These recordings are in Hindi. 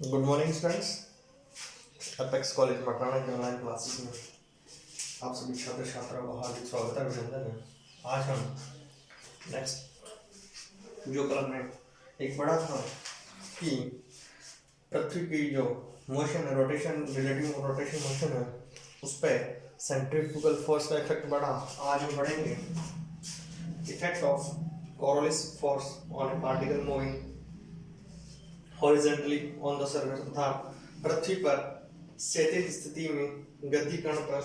Good morning students. Apex college Makrana की ऑनलाइन क्लासेस में आप सभी छात्र छात्राओं का हार्दिक स्वागत है, अभिनंदन है। आज हम नेक्स्ट जो कल हमने एक पढ़ा था कि पृथ्वी की जो मोशन है, रोटेशन, रिलेटिव रोटेशन मोशन है, उस पर सेंट्रीफ्यूगल फोर्स का इफेक्ट बढ़ा। आज हम पढ़ेंगे effect of Coriolis force on a particle moving horizontally on the surface, तथा पृथ्वी पर क्षैतिज स्थिति में गति कण पर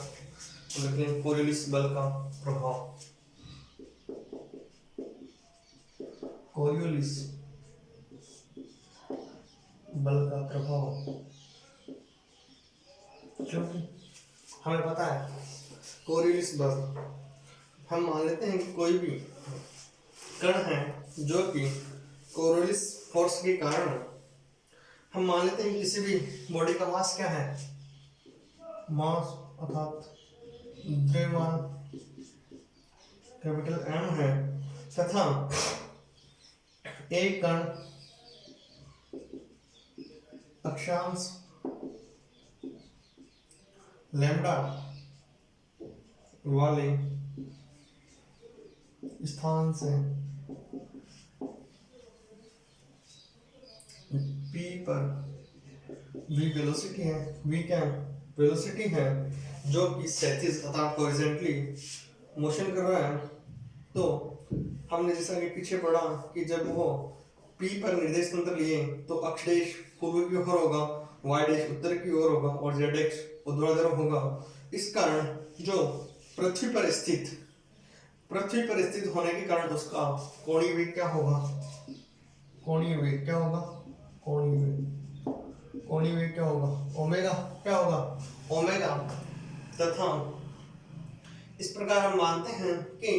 कोरियोलिस बल का प्रभाव। कोरियोलिस बल का प्रभाव, क्योंकि हमें पता है कोरियोलिस बल, हम मान लेते हैं कि कोई भी कण है जो कि कोरियोलिस फोर्स के कारण, हम मान लेते हैं कि किसी भी बॉडी का मास क्या है, मास अर्थात द्रव्यमान कैपिटल M है, तथा एक कण अक्षांश लैम्डा वाले स्थान से P पर v वेलोसिटी है, v क्या वेलोसिटी है जो कि क्षैतिज अर्थात हॉरिजॉन्टली मोशन कर रहा है। तो हमने जैसा कि पीछे पढ़ा कि जब वो P पर निर्देश तंत्र लिए तो अक्ष देश पूर्व की ओर होगा, y देश उत्तर की ओर होगा और z देश ऊर्ध्वाधर होगा। इस कारण जो पृथ्वी पर स्थित होने के कारण उसका कोणीय वेग क्या होगा, कोणीय वेग क्या होगा, कोणीय वेग क्या होगा, ओमेगा क्या होगा, ओमेगा। तथा इस प्रकार हम मानते हैं कि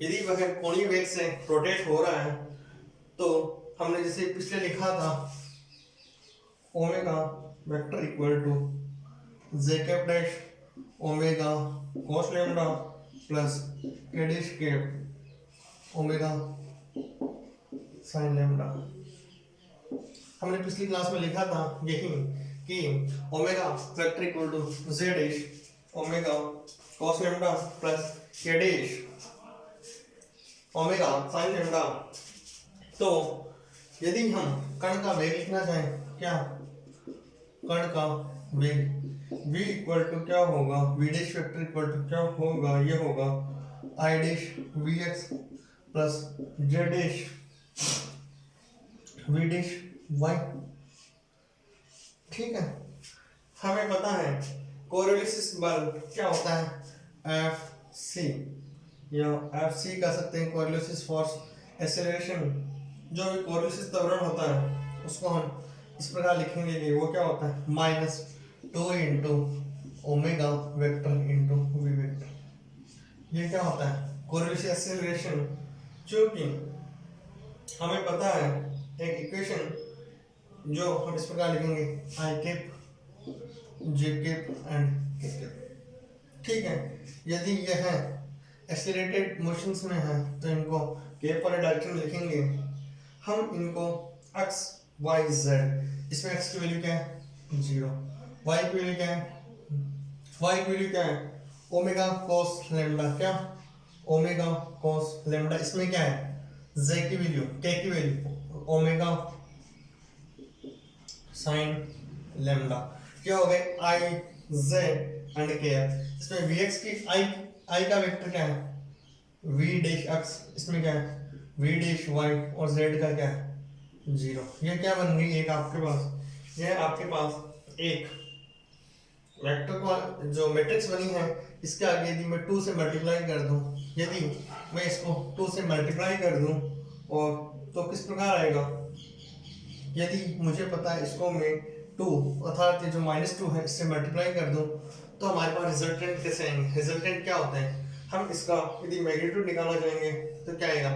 यदि वह कोणीय वेग से रोटेट हो रहा है तो हमने जैसे पिछले लिखा था omega vector equal to J cap dash omega cos lambda plus K dash cap omega sine lambda. हमने पिछली क्लास में लिखा था यही कि omega vector equal to z dash omega cos lambda plus k dash omega sin lambda. तो यदि हम कण का वेग लिखना चाहें, क्या कण का वेग v इक्वल टू क्या होगा, v dash vector equal to क्या होगा, ये होगा i dash vx plus z dash v dash y। ठीक है, हमें पता है कोरियोलिस बल क्या होता है, Fc या Fc कह सकते हैं, कोरियोलिस फोर्स एक्सेलरेशन। जो भी कोरियोलिस त्वरण होता है उसको हम इस प्रकार लिखेंगे कि वो क्या होता है -2 into omega vector into V vector. ये क्या होता है कोरियोलिस एक्सेलरेशन। क्योंकि हमें पता है एक इक्वेशन जो हम इस प्रकार लिखेंगे आई कैप जे कैप एंड के कैप। ठीक है, यदि यह एक्सीलरेटेड मोशंस में है तो इनको कैप वाले डायरेक्शन में लिखेंगे। हम इनको x y z, इसमें x की वैल्यू क्या है 0, y की वैल्यू क्या है, y की वैल्यू क्या है ओमेगा cos लैम्डा, क्या ओमेगा cos लैम्डा। इसमें क्या है z की वैल्यू, k की वैल्यू ओमेगा साइन लैम्डा। क्या हो गए i z एंड k। इसमें vx की i का वेक्टर क्या है v डैश x, इसमें क्या है v डैश y और z का क्या है 0। ये क्या बन गई एक आपके पास, ये आपके पास एक वेक्टर को जो मैट्रिक्स बनी है, इसके आगे यदि मैं 2 से मल्टीप्लाई कर दूं, यदि मैं इसको 2 से मल्टीप्लाई कर दूं और तो किस प्रकार आएगा, यदि मुझे पता है इसको मैं 2 अर्थात ये जो -2 है इससे मल्टीप्लाई कर दूं तो हमारे पास रिजल्टेंट कैसे आएंगे। रिजल्टेंट क्या होता है, हम इसका यदि मैग्नीट्यूड निकालना चाहेंगे तो क्या आएगा,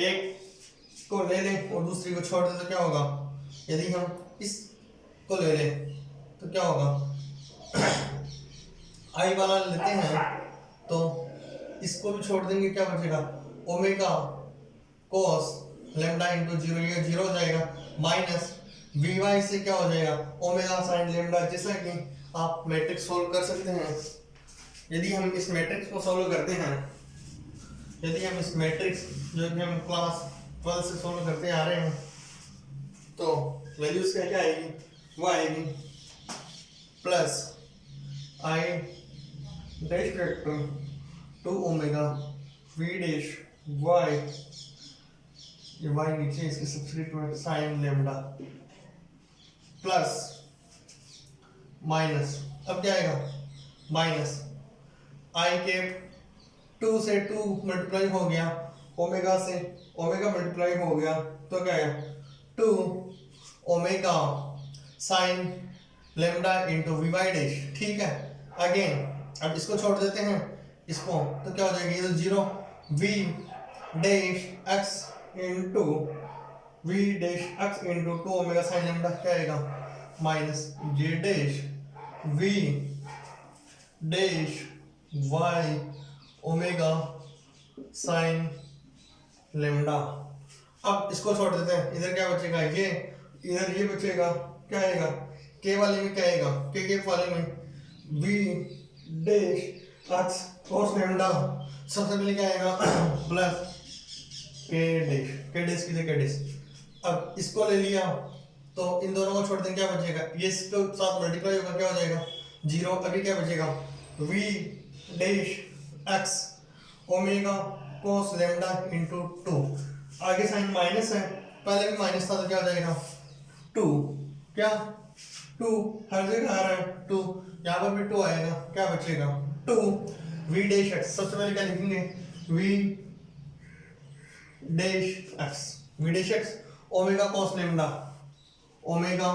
एक को ले लें और दूसरी को छोड़ दें तो क्या होगा, यदि हम इस को ले लें तो क्या होगा आई वाला लेते हैं तो इसको भी छोड़ देंगे, क्या बचेगा ओमेगा cos लैम्डा इंटू 0, ये 0 हो जाएगा, माइनस वी वाई से क्या हो जाएगा ओमेगा साइन लेमडा, जैसा कि आप मैट्रिक्स सोल्व कर सकते हैं। यदि हम इस मैट्रिक्स को सोल्व करते हैं, यदि हम इस मैट्रिक्स जो कि हम क्लास 12 से सोल्व करते आ रहे हैं, तो वैल्यूज क्या आएगी, वो आएगी plus I dash vector 2 omega V dash Y, ये वाई नीचे इसके substitute sine lambda plus minus, अब क्या आएगा माइनस आई कैप 2 से 2 मल्टीप्लाई हो गया, ओमेगा से ओमेगा मल्टीप्लाई हो गया, तो क्या है 2 omega sine lambda into V Y dash, ठीक है। अगेन अब इसको छोड़ देते हैं इसको, तो क्या हो जाएगा, ये तो zero V dash X into V dash X into 2 omega sine lambda, क्या आएगा minus J dash V dash Y omega sine lambda. अब इसको छोड़ देते हैं, इधर क्या बचेगा, ये इधर ये बचेगा, क्या आएगा के वाले में क्या आएगा, के वाले में V dash X cos lambda, सबसे पहले क्या आएगा प्लस के डैश की जगह डैश। अब इसको ले लिया तो इन दोनों को छोड़ दें, क्या बचेगा, ये इसके साथ मल्टीप्लाई होगा, क्या हो जाएगा जीरो। अभी क्या बचेगा V dash X omega cos lambda into 2, आगे साइन माइनस है, पहले भी माइनस था, तो क्या हो जाएगा 2, क्या 2 हर जगह आ रहा है 2, यहाँ पर भी 2 आएगा, क्या बचेगा 2 वी डैश एक्स। सबसे पहले क्या लिखेंगे V dash X, V dash X omega cos lambda, omega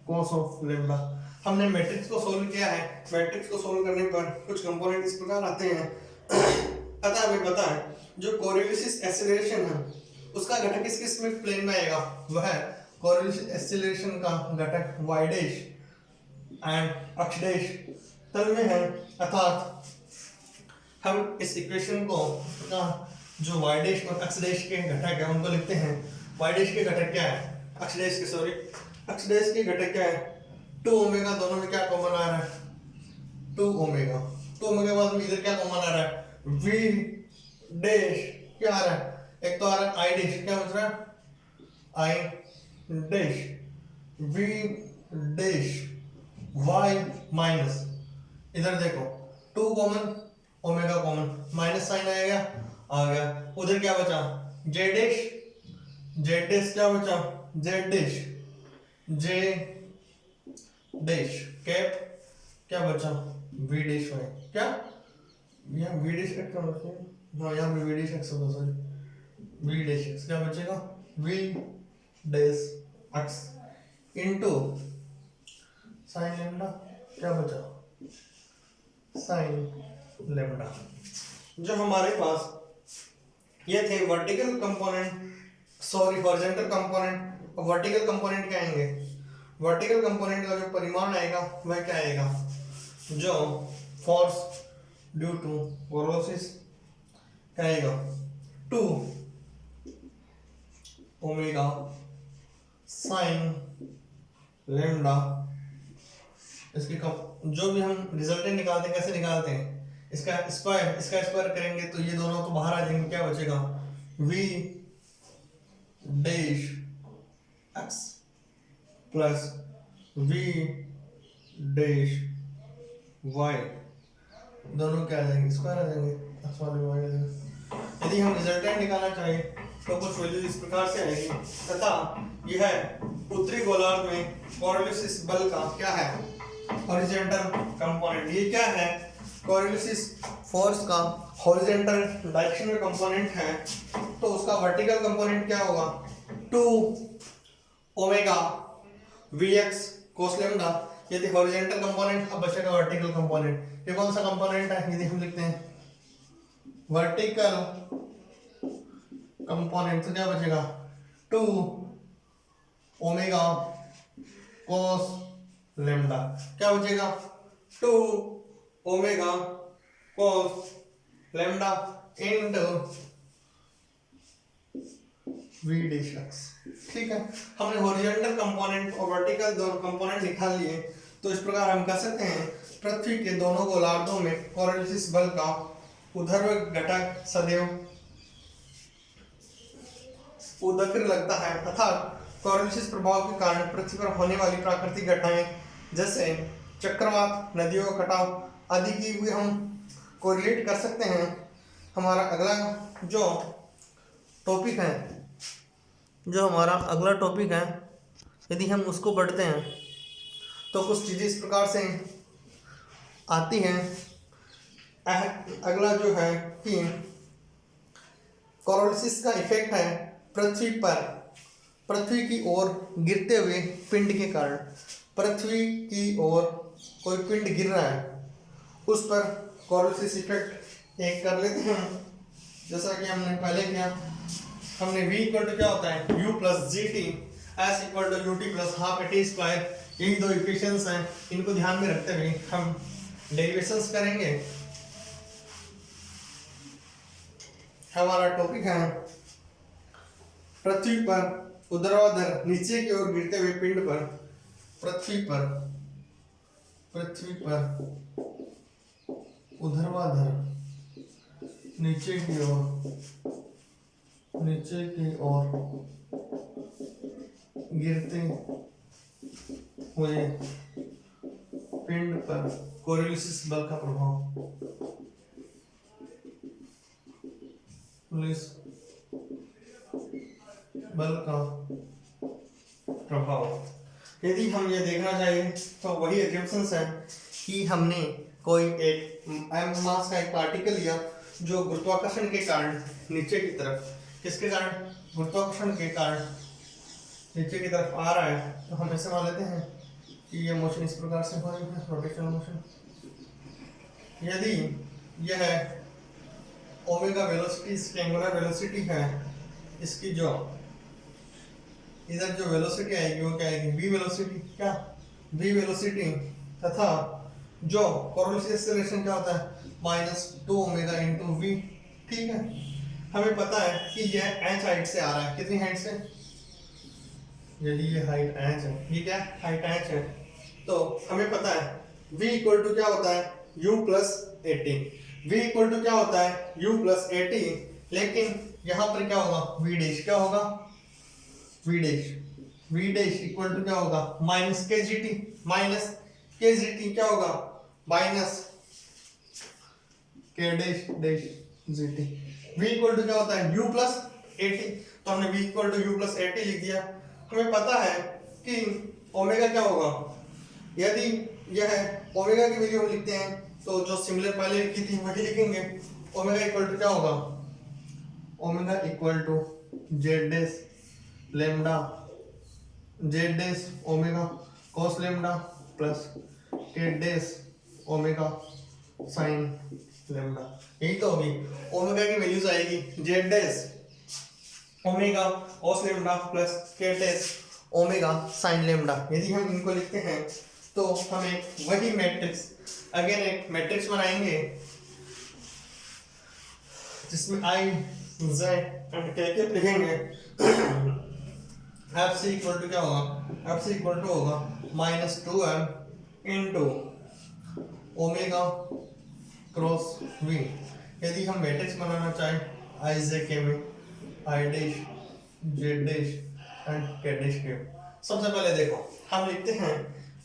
cos of lambda. हमने मैट्रिक्स को सोल्व किया है, मैट्रिक्स को सोल्व करने पर कुछ कंपोनेंट इस प्रकार आते हैं। अतः हमें पता है जो कोरिलेसिस एक्सेलरेशन है उसका घटक किस किस में प्लेन में आएगा, वह कोरिलेसिस एक्सेलरेशन का घटक y डैश एंड अक्ष डैश तल में है। अर्थात हम इस इक्वेशन को जो y डैश और अक्ष डैश के घटक है उनको लिखते हैं। y डैश के घटक क्या है, अक्ष डैश के सॉरी अक्ष डैश के घटक क्या है 2 ओमेगा, दोनों में क्या कॉमन आ रहा है 2 ओमेगा, 2 ओमेगा बाद में इधर क्या कॉमन आ रहा है v डैश, क्या आ रहा है एक तो आ रहा है आई डैश, क्या बच रहा है I dash v dash y minus, इधर देखो 2 common omega common, minus sine आएगा आ गया, उधर क्या बचा j डैश, j डैश क्या बचा z dash, j dash cap क्या बचा v डैश y, क्या यहाँ v डैश एक्स होता है, हाँ यहाँ पे v डैश एक्स होता है, सॉरी v डैश एक्स, क्या बचेगा v dash x into sine lambda, क्या बचा साइन लेमडा। जो हमारे पास ये थे vertical component, sorry horizontal component, vertical component क्या आएंगे, वर्टिकल कंपोनेंट का जो परिमाण आएगा वह क्या आएगा, जो फोर्स ड्यू टू कोरोसिस क्या आएगा 2 ओमेगा साइन लेमडा। इसकी जो भी हम रिजल्टेंट निकालते हैं कैसे निकालते हैं, इसका स्क्वायर करेंगे तो ये दोनों तो बाहर आ जाएंगे, क्या बचेगा v dash x plus v dash y, दोनों क्या आ जाएंगे स्क्वायर आ जाएंगे, x वाले y आ जाएंगे। यदि हम रिजल्टेंट निकालना चाहें तो कुछ वैल्यू इस प्रकार से आएगी तथा यह उत्तरी गोलार्ध में कोरिलेसिस बल का क्या है हॉरिजॉन्टल कंपोनेंट। ये क्या है कोरिलेसिस फोर्स का हॉरिजॉन्टल डायरेक्शन में कंपोनेंट है, तो उसका वर्टिकल कंपोनेंट क्या होगा 2 ओमेगा vx cos लेमडा। यदि हॉरिजॉन्टल कंपोनेंट, अब बचेगा वर्टिकल कंपोनेंट। ये कौन सा कंपोनेंट है, यदि हम लिखते हैं वर्टिकल कंपोनेंट तो क्या बचेगा 2 ओमेगा cos लेमडा, क्या बचेगा 2 omega cos lambda into V dash X. ठीक है, हमने हॉरिजॉन्टल कंपोनेंट और वर्टिकल दोनों कंपोनेंट निकाल लिए। तो इस प्रकार हम कह सकते हैं पृथ्वी के दोनों गोलार्धों में कोरोलिसिस बल का ऊर्ध्वाधर घटक सदैव उदग्र लगता है तथा कोरोलिसिस प्रभाव के कारण पृथ्वी पर होने वाली प्राकृतिक घटनाएं जैसे चक्रवात, नदियों का कटाव आदि की भी हम कोरिलेट कर सकते हैं। हमारा अगला जो टॉपिक है यदि हम उसको पढ़ते हैं तो कुछ चीज़ें इस प्रकार से आती हैं। अगला जो है कि कोरोलिसिस का इफेक्ट है पृथ्वी की ओर गिरते हुए पिंड के कारण। पृथ्वी की ओर कोई पिंड गिर रहा है, उस पर कोरोलिसिस इफेक्ट एक कर लेते हैं। जैसा कि हमने पहले किया, हमने v इक्वल टू क्या होता है u plus G T, S equal to U T plus half A T square. यही दो इक्वेशंस हैं, इनको ध्यान में रखते हुए हम डेरिवेशंस करेंगे। हमारा टॉपिक है पृथ्वी पर ऊर्ध्वाधर नीचे की ओर गिरते हुए पिंड पर पृथ्वी पर ऊर्ध्वाधर नीचे की ओर गिरते हुए पिंड पर कोरोलिसिस बल का प्रभाव। यदि हम ये देखना चाहिए तो वही एग्जाम्पशंस है कि हमने कोई एक मास का एक पार्टिकल लिया जो गुरुत्वाकर्षण के कारण नीचे की तरफ, किसके कारण, गुरुत्वाकर्षण के कारण नीचे की तरफ आ रहा है। तो हम ऐसे मान लेते हैं कि ये मोशन इस प्रकार से हो रही है, रोटेशनल मोशन। यदि यह ओमेगा वेलोसिटी इसकी एंगुलर वेलोसिटी है, इसकी जो इधर जो वेलोसिटी आएगी वो क्या आएगी, v वेलोसिटी तथा जो कोरोलिसिस एक्सेलरेशन क्या होता है -2 ओमेगा इंटू वी। ठीक है, हमें पता है कि यह h हाइट से आ रहा है। कितनी हाइट से, यदि ये हाइट h है, ये क्या हाइट h है, तो हमें पता है v इक्वल टू क्या होता है u plus A T. v equal to क्या होता है u प्लस ए टी, लेकिन यहाँ पर क्या होगा v डैश, क्या होगा v डैश इक्वल टू क्या होगा माइनस के जी टी क्या होगा minus K dash G T. v equal to क्या होता है u प्लस ए टी, तो हमने v equal to u plus A T लिख दिया। हमें पता है कि ओमेगा क्या होगा, यदि यह ओमेगा की वैल्यू हम लिखते हैं तो जो सिमिलर पहले लिखी थी वही लिखेंगे। ओमेगा इक्वल टू क्या होगा, omega equal to Z dash lambda Z dash omega cos lambda plus K dash omega sine lambda. यही तो होगी ओमेगा की वैल्यूज आएगी Z dash omega cos lambda plus K dash omega sine lambda. यदि हम इनको लिखते हैं तो हमें वही मैट्रिक्स अगेन एक मैट्रिक्स बनाएंगे जिसमें आई जेड एंड के लिखेंगे। एफ सी इक्वल टू क्या होगा, एफ सी इक्वल टू होगा -2m into omega cross we. यदि हम मैट्रिक्स बनाना चाहें आई जे के में I dash Z dash and के डैश के, सबसे पहले देखो हम लिखते हैं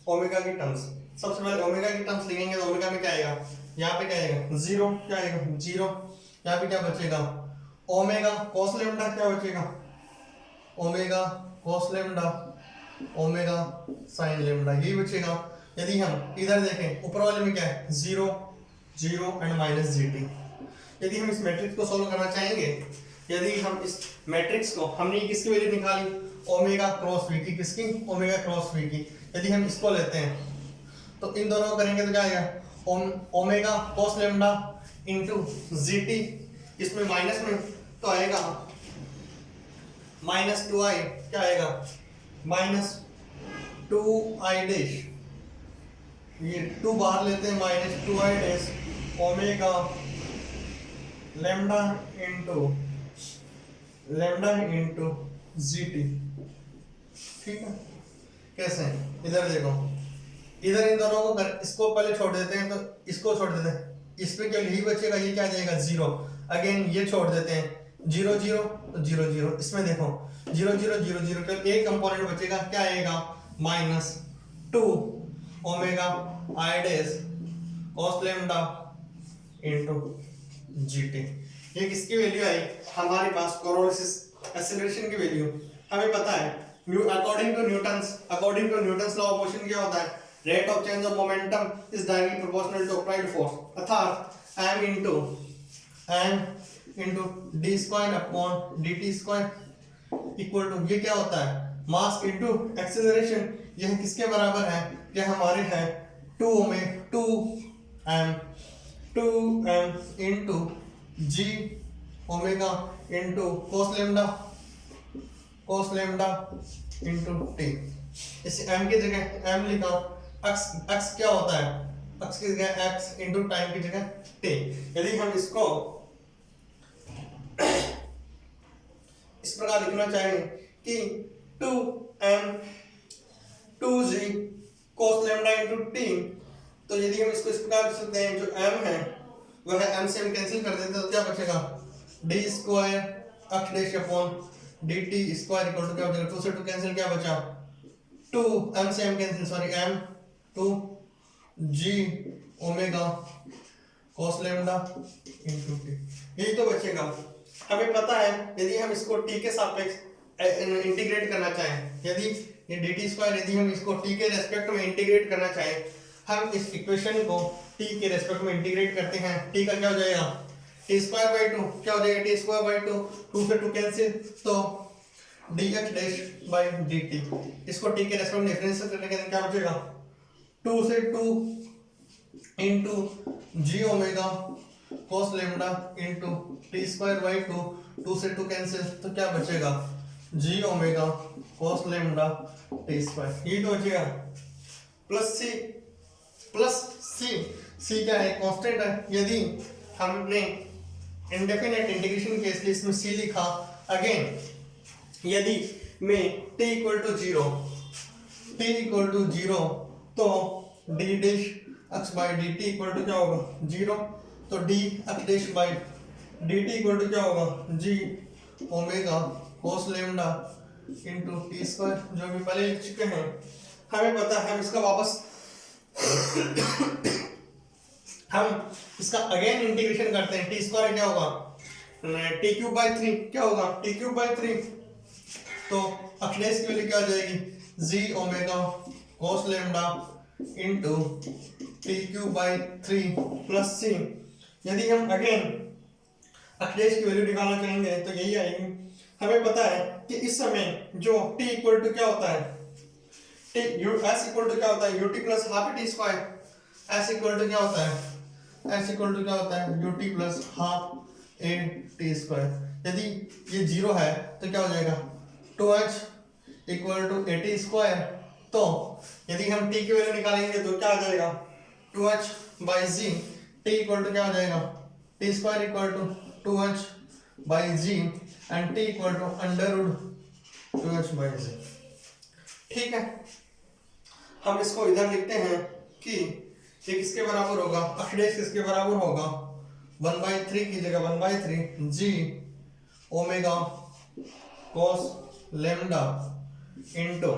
ओमेगा की टर्म्स। सबसे पहले ओमेगा की टर्म्स लिखेंगे तो ओमेगा में क्या आएगा, यहाँ पे क्या आएगा जीरो, क्या आएगा जीरो। यहाँ पे क्या बचेगा ओमेगा कॉस लेम्डा, क्या बचेगा omega cos lambda omega sine lambda, यही बचेगा। यदि हम इधर देखें ऊपर वाले में क्या है zero zero and minus G T. यदि हम इस मैट्रिक्स को सॉल्व करना चाहेंगे, यदि हम इस मैट्रिक्स को, हमने किसकी वैल्यू निकाली ओमेगा क्रॉस वी की, किसकी ओमेगा क्रॉस वी की। यदि हम इसको लेते हैं तो इन दोनों को करेंगे तो क्या आएगा omega cos lambda into G T, इसमें माइनस में तो आएगा -2i, क्या आएगा -2i डैश, ये 2 बाहर लेते हैं -2i dash omega lambda into lambda into G T. ठीक है, कैसे? इधर देखो, इधर इन दोनों को इसको पहले छोड़ देते हैं, तो इसको छोड़ देते हैं, इसमें केवल ही बचेगा, ये क्या आ जाएगा 0। अगेन ये छोड़ देते हैं, 0 0 तो 0 0, इसमें देखो 0 0 0 0 केवल एक कंपोनेंट बचेगा, क्या आएगा -2 omega I dash cos lambda into GT. ये किसकी वैल्यू आई हमारे पास? कोरोलिसिस एक्सीलरेशन की वैल्यू। हमें पता है according to Newton's law of motion क्या होता है? Rate of change of momentum is directly proportional to applied force, अर्थात m into D square upon dt square equal to, ये क्या होता है? Mass into acceleration. यह किसके बराबर है? यह हमारे है 2m into g omega into cos lambda into t। इस m की जगह m लिखा, x क्या होता है? x की जगह x इंटू टाइम की जगह t। यदि हम इसको इस प्रकार लिखना चाहें कि 2g cos lambda into t, तो यदि हम इसको इस प्रकार लिख सकते हैं, जो m है वह m से हम कैंसिल कर देते हैं, तो क्या बचेगा? d square x dash upon dt square equal to क्या बचेगा? 2 से 2 कैंसिल, क्या बचा? 2 m से m cancel, sorry m 2 g omega cos lambda into t, यही तो बचेगा। हमें पता है यदि हम इसको t के सापेक्ष इंटीग्रेट करना चाहें, यदि ये dt स्क्वायर यदि हम इसको t के रेस्पेक्ट में इंटीग्रेट करना चाहें, हम इस इक्वेशन को t के रेस्पेक्ट में इंटीग्रेट करते हैं, t का क्या हो जाएगा? t स्क्वायर बाई 2, क्या हो जाएगा? t स्क्वायर बाई 2, 2 से 2 कैंसिल, तो dx डैश बाई dt। इसको t के रेस्पेक्ट में डिफरेंशिएट करने के बाद क्या बचेगा? 2 से 2 into G omega cos lambda into T square by 2, 2 से 2 कैंसिल, तो क्या बचेगा? G omega cos lambda T square, ये तो बचेगा। प्लस सी क्या है? कांस्टेंट है। यदि हमने इंडेफिनेट इंटीग्रेशन के लिए इसमें सी लिखा, अगेन यदि मैं t इक्वल टू 0 तो d dash x by dt equal to क्या होगा? 0, तो d x dash by dt equal to क्या होगा? g omega cos lambda into t square, जो भी पहले लिख चुके हैं। हमें पता है हम इसका वापस हम इसका अगेन इंटीग्रेशन करते हैं, t स्क्वायर क्या होगा? t क्यूब बाई 3, क्या होगा? t क्यूब बाई 3, तो x डैश की वैल्यू क्या हो जाएगी? g omega cos lambda into t cube by 3 plus c। यदि हम अगेन x डैश की वैल्यू निकालना चाहेंगे तो यही आएगी। हमें पता है कि इस समय जो t इक्वल टू क्या होता है? s इक्वल टू क्या होता है? ut plus half t square. s equal to क्या होता है? s इक्वल टू क्या होता है? ut plus half a t square. यदि ये 0 है तो क्या हो जाएगा? 2h equal to a t square. तो यदि हम t की वैल्यू निकालेंगे तो क्या आ जाएगा? 2h by g, t equal to क्या हो जाएगा? t square equal to 2h by g and t equal to under root 2h by g। ठीक है, हम इसको इधर लिखते हैं कि ये किसके बराबर होगा? x डैश किसके बराबर होगा? 1/3 की जगह 1/3 g omega cos lambda into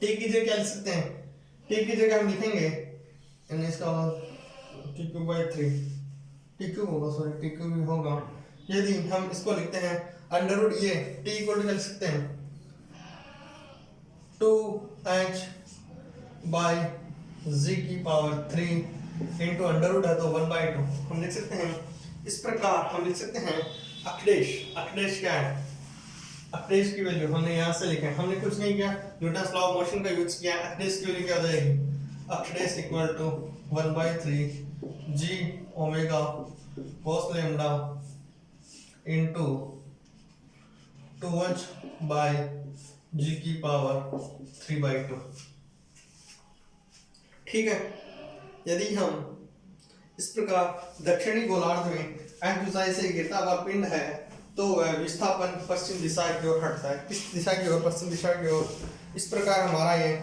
t की जगह क्या लिख सकते हैं? t की जगह हम लिखेंगे इसका t cube by 3, t cube होगा, सॉरी t क्यूब भी होगा। यदि हम इसको लिखते हैं अंडर रूट, ये t इक्वल टू क्या लिख सकते हैं? 2h बाई g की पावर 3 इंटू अंडर रूट है तो 1/2 हम लिख सकते हैं। इस प्रकार हम लिख सकते हैं अखडेश क्या है? अखडेश की वैल्यू हमने यहाँ से लिखा है, हमने कुछ नहीं किया, न्यूटन्स लॉ ऑफ मोशन का यूज किया। अखडेश की वैल्यू क्या हो जाएगी? अखडेश equal to 1/3 g omega cos lambda into 2h by g की पावर 3/2। ठीक है, यदि हम इस प्रकार दक्षिणी गोलार्ध में x ऊंचाई से गिरता हुआ पिंड है तो विस्थापन पश्चिम दिशा की ओर हटता है। किस दिशा की ओर? पश्चिम दिशा की ओर। इस प्रकार हमारा ये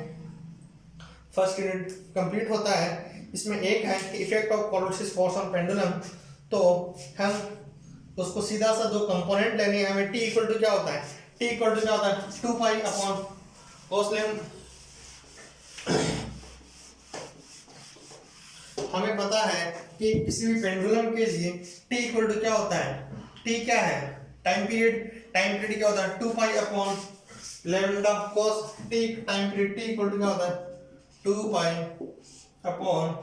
फर्स्ट यूनिट कंप्लीट होता है। इसमें एक है कि effect of Coriolis force on pendulum. तो हम उसको सीधा सा जो कंपोनेंट लेनी है हमें, टी इक्वल टू क्या होता है? टी इक्वल टू क्या होता है? 2 पाई अपॉन कोस लेम। हमें पता है कि किसी भी पेंडुलम के लिए टी इक्वल टू क्या होता है? टी क्या है? Time period. टाइम पीरियड क्या होता है? 2 pi upon lambda cos T. Time period T equal to क्या होता है? 2 pi upon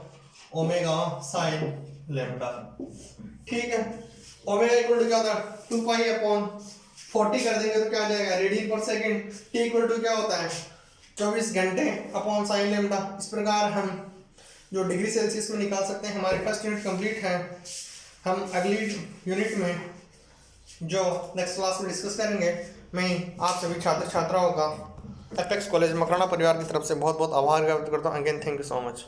omega sine lambda. ठीक है, ओमेगा इक्वल टू क्या होता है? 2 पाई अपॉन 40 कर देंगे तो क्या आ जाएगा? रेडियन पर सेकंड। टी इक्वल टू क्या होता है? 24 घंटे अपॉन साइन लैम्डा। इस प्रकार हम जो डिग्री सेल्सियस में निकाल सकते हैं। हमारी फर्स्ट यूनिट कंप्लीट है। हम अगली यूनिट में जो नेक्स्ट क्लास में डिस्कस करेंगे, मैं आप सभी छात्र छात्राओं का एपेक्स कॉलेज मकराना परिवार की तरफ से बहुत बहुत आभार व्यक्त करता हूँ। Again thank you so much.